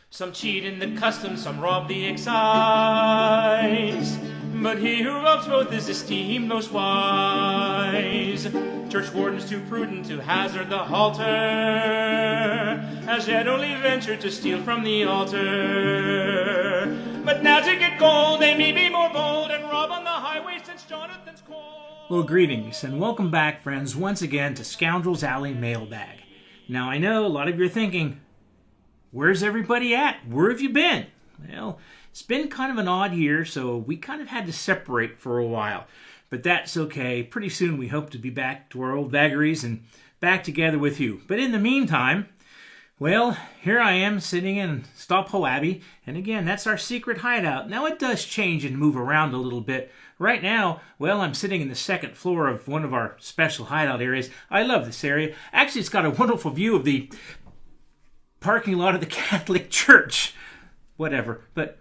Some cheat in the customs, some rob the excise. But he who robs both is esteemed most wise. Church wardens too prudent to hazard the halter, as yet only venture to steal from the altar. But now to get gold they may be more bold, and rob on the highway since Jonathan's cold. Well, greetings and welcome back, friends, once again to Scoundrels Alley Mailbag. Now, I know a lot of you are thinking, where's everybody at? Where have you been? Well, it's been kind of an odd year, so we kind of had to separate for a while. But that's okay. Pretty soon we hope to be back to our old vagaries and back together with you. But in the meantime, well, here I am sitting in Stopho Abbey, and again, that's our secret hideout. Now, it does change and move around a little bit. Right now, well, I'm sitting in the second floor of one of our special hideout areas. I love this area. Actually, it's got a wonderful view of the parking lot of the Catholic Church. Whatever, but,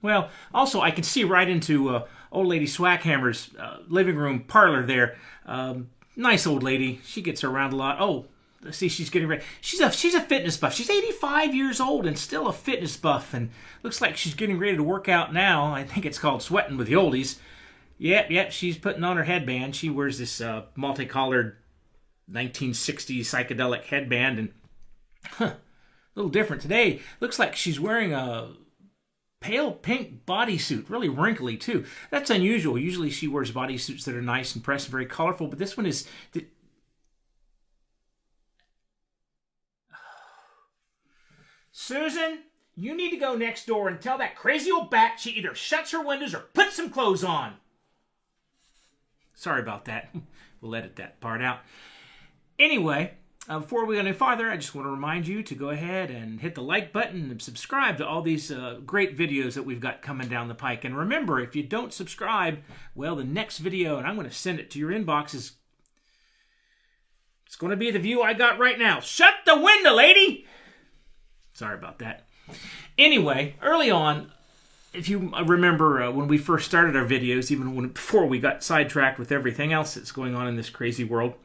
well, also I can see right into old lady Swackhammer's living room parlor there. Nice old lady. She gets around a lot. Oh, let's see, she's getting ready. She's a fitness buff. She's 85 years old and still a fitness buff, and looks like she's getting ready to work out now. I think it's called sweating with the oldies. Yep, she's putting on her headband. She wears this multicolored 1960s psychedelic headband, and a little different today. Looks like she's wearing a pale pink bodysuit, really wrinkly too. That's unusual. Usually she wears bodysuits that are nice and pressed and very colorful, but this one is... Susan, you need to go next door and tell that crazy old bat she either shuts her windows or puts some clothes on. Sorry about that. We'll edit that part out. Anyway, before we go any farther, I just want to remind you to go ahead and hit the like button and subscribe to all these great videos that we've got coming down the pike. And remember, if you don't subscribe, well, the next video, and I'm going to send it to your inbox, it's going to be the view I got right now. Shut the window, lady! Sorry about that. Anyway, early on, if you remember when we first started our videos, even before we got sidetracked with everything else that's going on in this crazy world,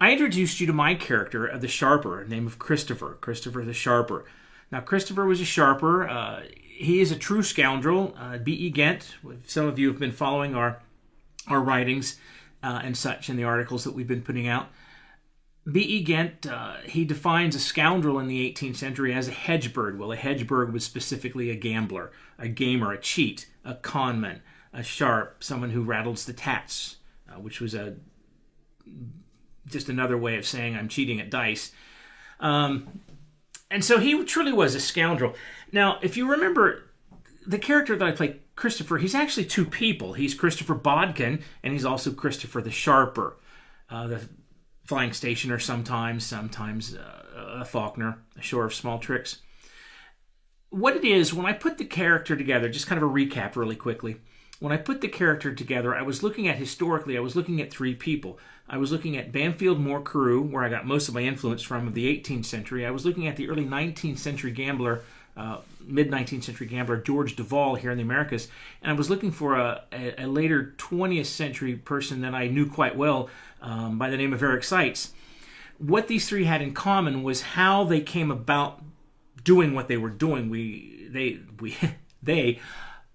I introduced you to my character, the Sharper, name of Christopher the Sharper. Now, Christopher was a Sharper. He is a true scoundrel. B.E. Ghent, some of you have been following our writings and such in the articles that we've been putting out. B.E. Ghent, he defines a scoundrel in the 18th century as a hedgebird. Well, a hedgebird was specifically a gambler, a gamer, a cheat, a conman, a sharp, someone who rattles the tats, which was just another way of saying I'm cheating at dice. And so he truly was a scoundrel. Now, if you remember, the character that I play, Christopher, he's actually two people. He's Christopher Bodkin, and he's also Christopher the Sharper, the flying stationer sometimes a Faulkner, a shower of small tricks. What it is, when I put the character together, just kind of a recap really quickly. When I put the character together, I was looking at three people. I was looking at Banfield Moore Carew, where I got most of my influence from, of the 18th century. I was looking at the early 19th century gambler, mid-19th century gambler, George Duval here in the Americas. And I was looking for a later 20th century person that I knew quite well by the name of Eric Seitz. What these three had in common was how they came about doing what they were doing. They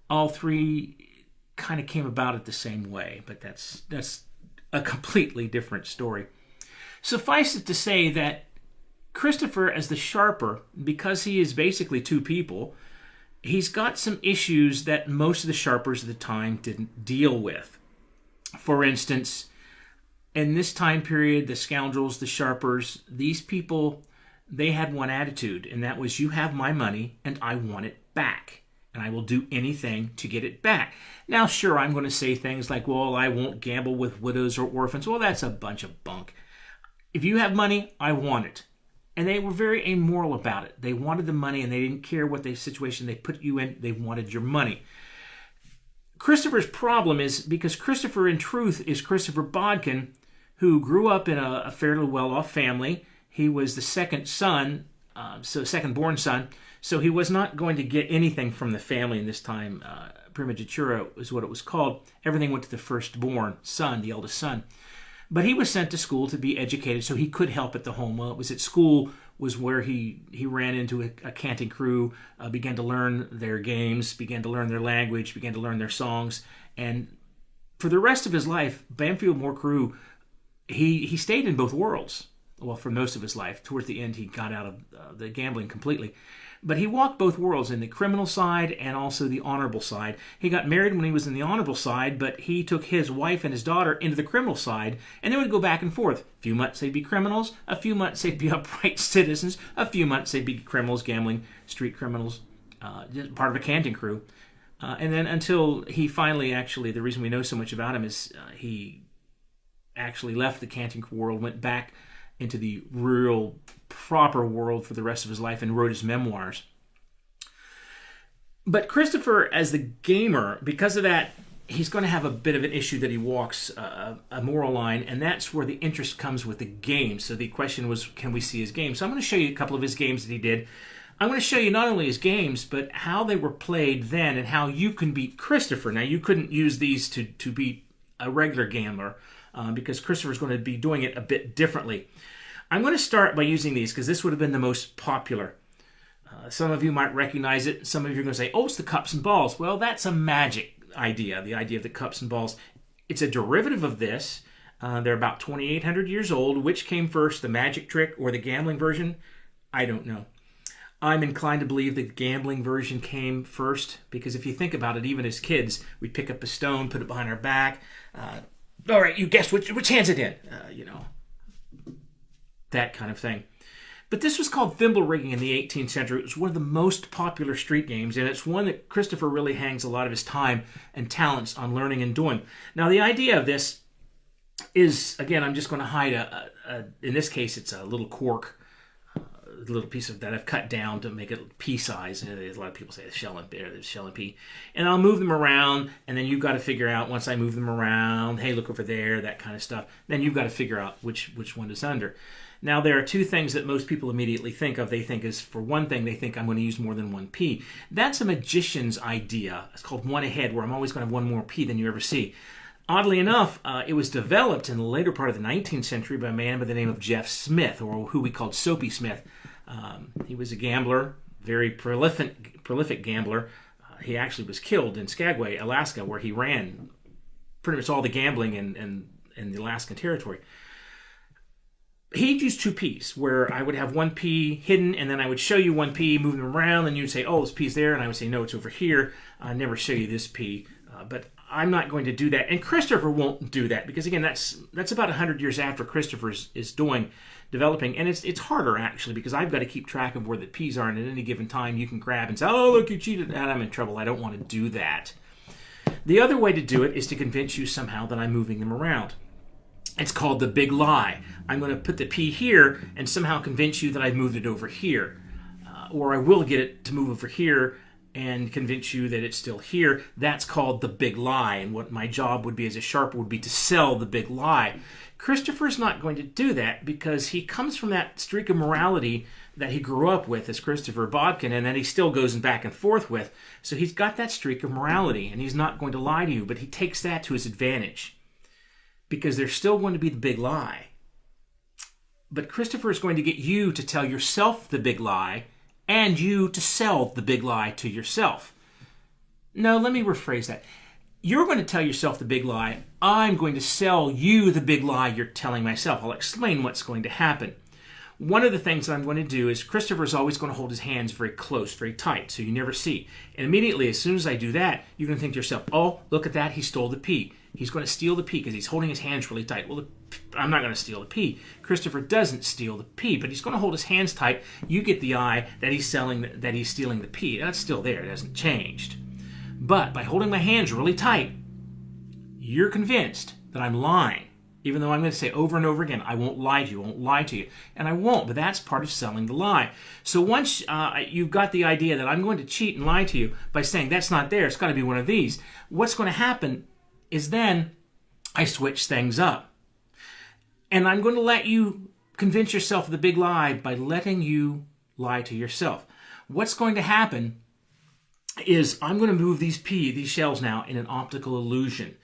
all three kind of came about it the same way, but that's a completely different story. Suffice it to say that Christopher, as the Sharper, because he is basically two people, he's got some issues that most of the Sharpers of the time didn't deal with. For instance, in this time period, the scoundrels, the Sharpers, these people, they had one attitude, and that was, you have my money and I want it back, and I will do anything to get it back. Now, sure, I'm going to say things like, well, I won't gamble with widows or orphans. Well, that's a bunch of bunk. If you have money, I want it. And they were very amoral about it. They wanted the money, and they didn't care what the situation they put you in. They wanted your money. Christopher's problem is, because Christopher, in truth, is Christopher Bodkin, who grew up in a fairly well-off family. He was the second born son, so he was not going to get anything from the family in this time. Primogenitura is what it was called. Everything went to the firstborn son, the eldest son. But he was sent to school to be educated so he could help at the home. Well, it was at school was where he ran into a canting crew, began to learn their games, began to learn their language, began to learn their songs. And for the rest of his life, Bamfield Moore Carew, he stayed in both worlds. Well, for most of his life. Towards the end, he got out of the gambling completely. But he walked both worlds, in the criminal side and also the honorable side. He got married when he was in the honorable side, but he took his wife and his daughter into the criminal side, and they would go back and forth. A few months they'd be criminals, a few months they'd be upright citizens, a few months they'd be criminals, gambling, street criminals, part of a canting crew. And then until he finally actually, the reason we know so much about him is he actually left the canting world, went back into the real proper world for the rest of his life and wrote his memoirs. But Christopher, as the gamer, because of that, he's going to have a bit of an issue that he walks a moral line, and that's where the interest comes with the game. So the question was, can we see his games? So I'm going to show you a couple of his games that he did. I'm going to show you not only his games, but how they were played then and how you can beat Christopher. Now, you couldn't use these to beat a regular gambler because Christopher's going to be doing it a bit differently. I'm going to start by using these because this would have been the most popular. Some of you might recognize it. Some of you are going to say, oh, it's the cups and balls. Well, that's a magic idea, the idea of the cups and balls. It's a derivative of this. They're about 2,800 years old. Which came first, the magic trick or the gambling version? I don't know. I'm inclined to believe the gambling version came first because if you think about it, even as kids, we'd pick up a stone, put it behind our back. All right, you guess which hand's it in? That kind of thing. But this was called thimble rigging in the 18th century. It was one of the most popular street games, and it's one that Christopher really hangs a lot of his time and talents on learning and doing. Now, the idea of this is, again, I'm just going to hide in this case, it's a little cork, a little piece of that I've cut down to make it pea size. And a lot of people say there's shell and pea. And I'll move them around, and then you've got to figure out, once I move them around, hey, look over there, that kind of stuff. Then you've got to figure out which one is under. Now, there are two things that most people immediately think of. They think is, for one thing, they think I'm going to use more than one P. That's a magician's idea. It's called one ahead, where I'm always going to have one more P than you ever see. Oddly enough, it was developed in the later part of the 19th century by a man by the name of Jeff Smith, or who we called Soapy Smith. He was a gambler, very prolific gambler. He actually was killed in Skagway, Alaska, where he ran pretty much all the gambling in the Alaskan territory. He'd use two P's, where I would have one P hidden, and then I would show you one P, move them around, and you'd say, oh, this P's there, and I would say, no, it's over here. I never show you this P, but I'm not going to do that. And Christopher won't do that, because, again, that's about 100 years after Christopher is developing, and it's harder, actually, because I've got to keep track of where the P's are, and at any given time, you can grab and say, oh, look, you cheated, and I'm in trouble. I don't want to do that. The other way to do it is to convince you somehow that I'm moving them around. It's called the big lie. I'm going to put the P here and somehow convince you that I've moved it over here. Or I will get it to move over here and convince you that it's still here. That's called the big lie. And what my job would be as a sharper would be to sell the big lie. Christopher's not going to do that because he comes from that streak of morality that he grew up with as Christopher Bodkin, and that he still goes back and forth with. So he's got that streak of morality, and he's not going to lie to you, but he takes that to his advantage. Because there's still going to be the big lie. But Christopher is going to get you to tell yourself the big lie and you to sell the big lie to yourself. No, let me rephrase that. You're going to tell yourself the big lie. I'm going to sell you the big lie you're telling myself. I'll explain what's going to happen. One of the things that I'm going to do is Christopher's always going to hold his hands very close, very tight, so you never see. And immediately, as soon as I do that, you're going to think to yourself, oh, look at that, he stole the P. He's going to steal the P because he's holding his hands really tight. Well, I'm not going to steal the P. Christopher doesn't steal the P, but he's going to hold his hands tight. You get the eye that he's stealing the P. That's still there. It hasn't changed. But by holding my hands really tight, you're convinced that I'm lying. Even though I'm going to say over and over again, I won't lie to you, I won't lie to you. And I won't, but that's part of selling the lie. So once you've got the idea that I'm going to cheat and lie to you by saying that's not there, it's got to be one of these, what's going to happen is then I switch things up. And I'm going to let you convince yourself of the big lie by letting you lie to yourself. What's going to happen is I'm going to move these shells now in an optical illusion.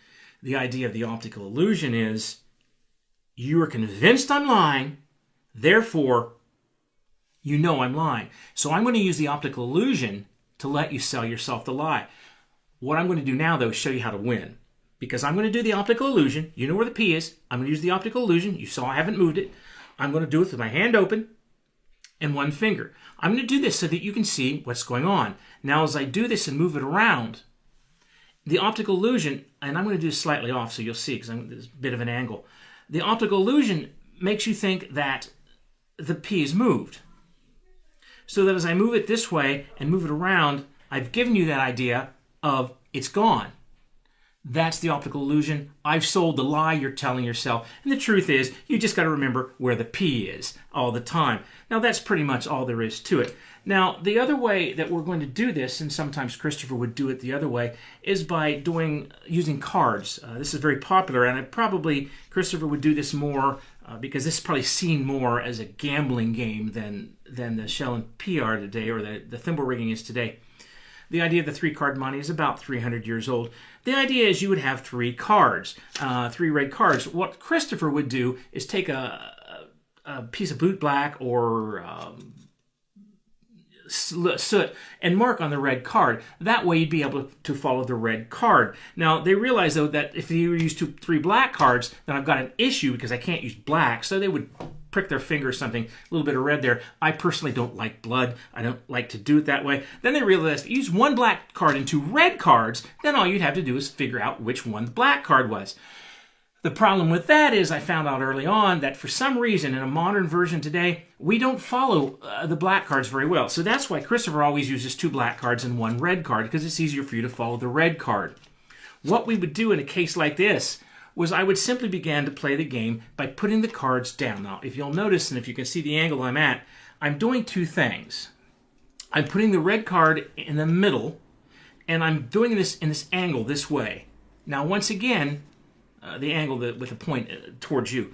The idea of the optical illusion is you are convinced I'm lying, therefore you know I'm lying. So I'm going to use the optical illusion to let you sell yourself the lie. What I'm going to do now, though, is show you how to win. Because I'm going to do the optical illusion. You know where the P is. I'm going to use the optical illusion. You saw I haven't moved it. I'm going to do it with my hand open and one finger. I'm going to do this so that you can see what's going on. Now, as I do this and move it around, the optical illusion, and I'm going to do this slightly off so you'll see because there's a bit of an angle. The optical illusion makes you think that the P is moved. So that as I move it this way and move it around, I've given you that idea of it's gone. That's the optical illusion. I've sold the lie you're telling yourself. And the truth is, you just got to remember where the P is all the time. Now, that's pretty much all there is to it. Now, the other way that we're going to do this, and sometimes Christopher would do it the other way, is by using cards. This is very popular, and Christopher would do this more because this is probably seen more as a gambling game than the shell and P are today, or the thimble rigging is today. The idea of the 3-card money is about 300 years old. The idea is you would have 3 cards, 3 red cards. What Christopher would do is take a piece of boot black or soot and mark on the red card. That way you'd be able to follow the red card. Now, they realize, though, that if you use 3 black cards, then I've got an issue because I can't use black. So they would prick their finger or something, a little bit of red there. I personally don't like blood. I don't like to do it that way. Then they realized if you use 1 black card and 2 red cards, then all you'd have to do is figure out which one the black card was. The problem with that is I found out early on that for some reason in a modern version today, we don't follow the black cards very well. So that's why Christopher always uses 2 black cards and 1 red card, because it's easier for you to follow the red card. What we would do in a case like this was I would simply begin to play the game by putting the cards down. Now, if you'll notice, and if you can see the angle I'm at, I'm doing 2 things. I'm putting the red card in the middle, and I'm doing this in this angle this way. Now, once again, the angle with the point towards you.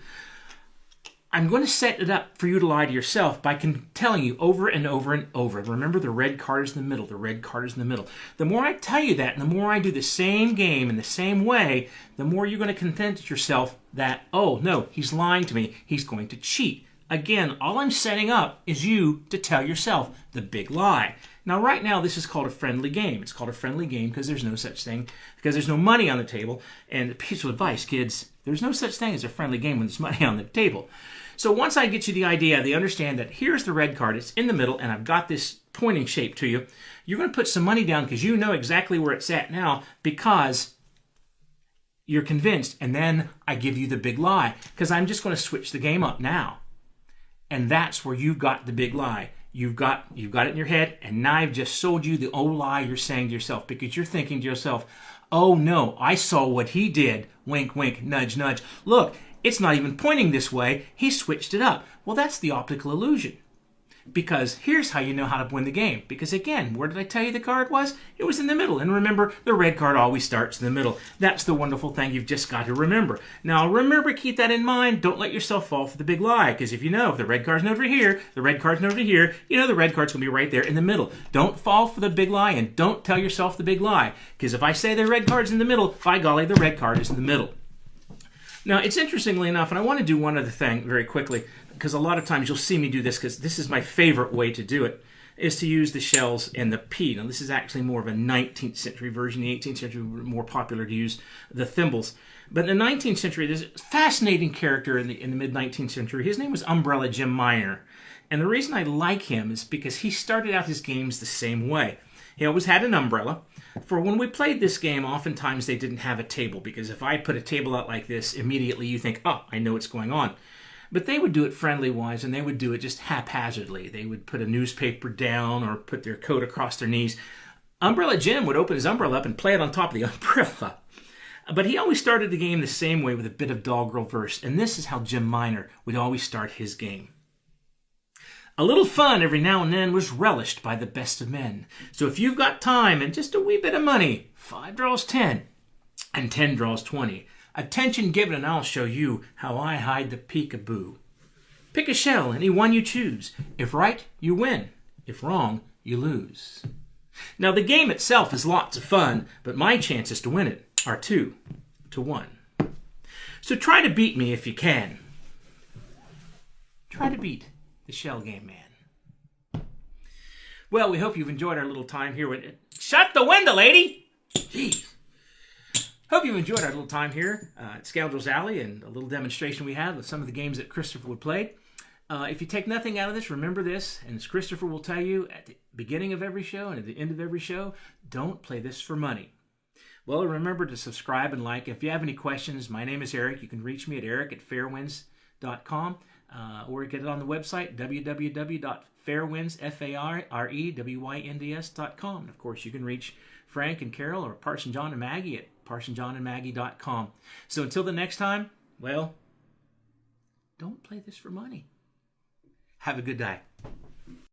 I'm going to set it up for you to lie to yourself by telling you over and over and over. Remember, the red card is in the middle. The red card is in the middle. The more I tell you that, and the more I do the same game in the same way, the more you're going to convince yourself that, oh, no, he's lying to me. He's going to cheat. Again, all I'm setting up is you to tell yourself the big lie. Now, right now, this is called a friendly game. It's called a friendly game because there's no such thing, because there's no money on the table. And a piece of advice, kids, there's no such thing as a friendly game when there's money on the table. So once I get you the idea, they understand that here's the red card, it's in the middle, and I've got this pointing shape to you, you're going to put some money down because you know exactly where it's at now because you're convinced. And then I give you the big lie because I'm just going to switch the game up now. And that's where you got the big lie. You've got it in your head, and now I've just sold you the old lie you're saying to yourself because you're thinking to yourself, oh no, I saw what he did. Wink, wink, nudge, nudge. Look, it's not even pointing this way. He switched it up. Well, that's the optical illusion. Because here's how you know how to win the game. Because again, where did I tell you the card was? It was in the middle. And remember, the red card always starts in the middle. That's the wonderful thing you've just got to remember. Now, remember, keep that in mind. Don't let yourself fall for the big lie. Because if you know, if the red card's over here, the red card's over here, you know the red card's going to be right there in the middle. Don't fall for the big lie and don't tell yourself the big lie. Because if I say the red card's in the middle, by golly, the red card is in the middle. Now, it's interestingly enough, and I want to do one other thing very quickly, because a lot of times you'll see me do this, because this is my favorite way to do it, is to use the shells and the P. Now, this is actually more of a 19th century version. The 18th century were more popular to use the thimbles. But in the 19th century, there's a fascinating character in the mid-19th century. His name was Umbrella Jim Miner. And the reason I like him is because he started out his games the same way. He always had an umbrella. For when we played this game, oftentimes they didn't have a table, because if I put a table out like this, immediately you think, oh, I know what's going on. But they would do it friendly-wise, and they would do it just haphazardly. They would put a newspaper down or put their coat across their knees. Umbrella Jim would open his umbrella up and play it on top of the umbrella. But he always started the game the same way with a bit of doggerel verse, and this is how Jim Miner would always start his game. A little fun every now and then was relished by the best of men. So if you've got time and just a wee bit of money, 5 draws 10, and 10 draws 20. Attention given, and I'll show you how I hide the peekaboo. Pick a shell, any one you choose. If right, you win. If wrong, you lose. Now, the game itself is lots of fun, but my chances to win it are 2 to 1. So try to beat me if you can. Try to beat the Shell Game Man. Well, we hope you've enjoyed our little time here with... Shut the window, lady! Jeez. Hope you've enjoyed our little time here at Scoundrels Alley and a little demonstration we had with some of the games that Christopher would play. If you take nothing out of this, remember this, and as Christopher will tell you at the beginning of every show and at the end of every show, don't play this for money. Well, remember to subscribe and like. If you have any questions, my name is Eric. You can reach me at eric@fairwinds.com or get it on the website, www.fairwinds.com. And of course, you can reach Frank and Carol or Parson John and Maggie at parsonjohnandmaggie.com. So until the next time, well, don't play this for money. Have a good day.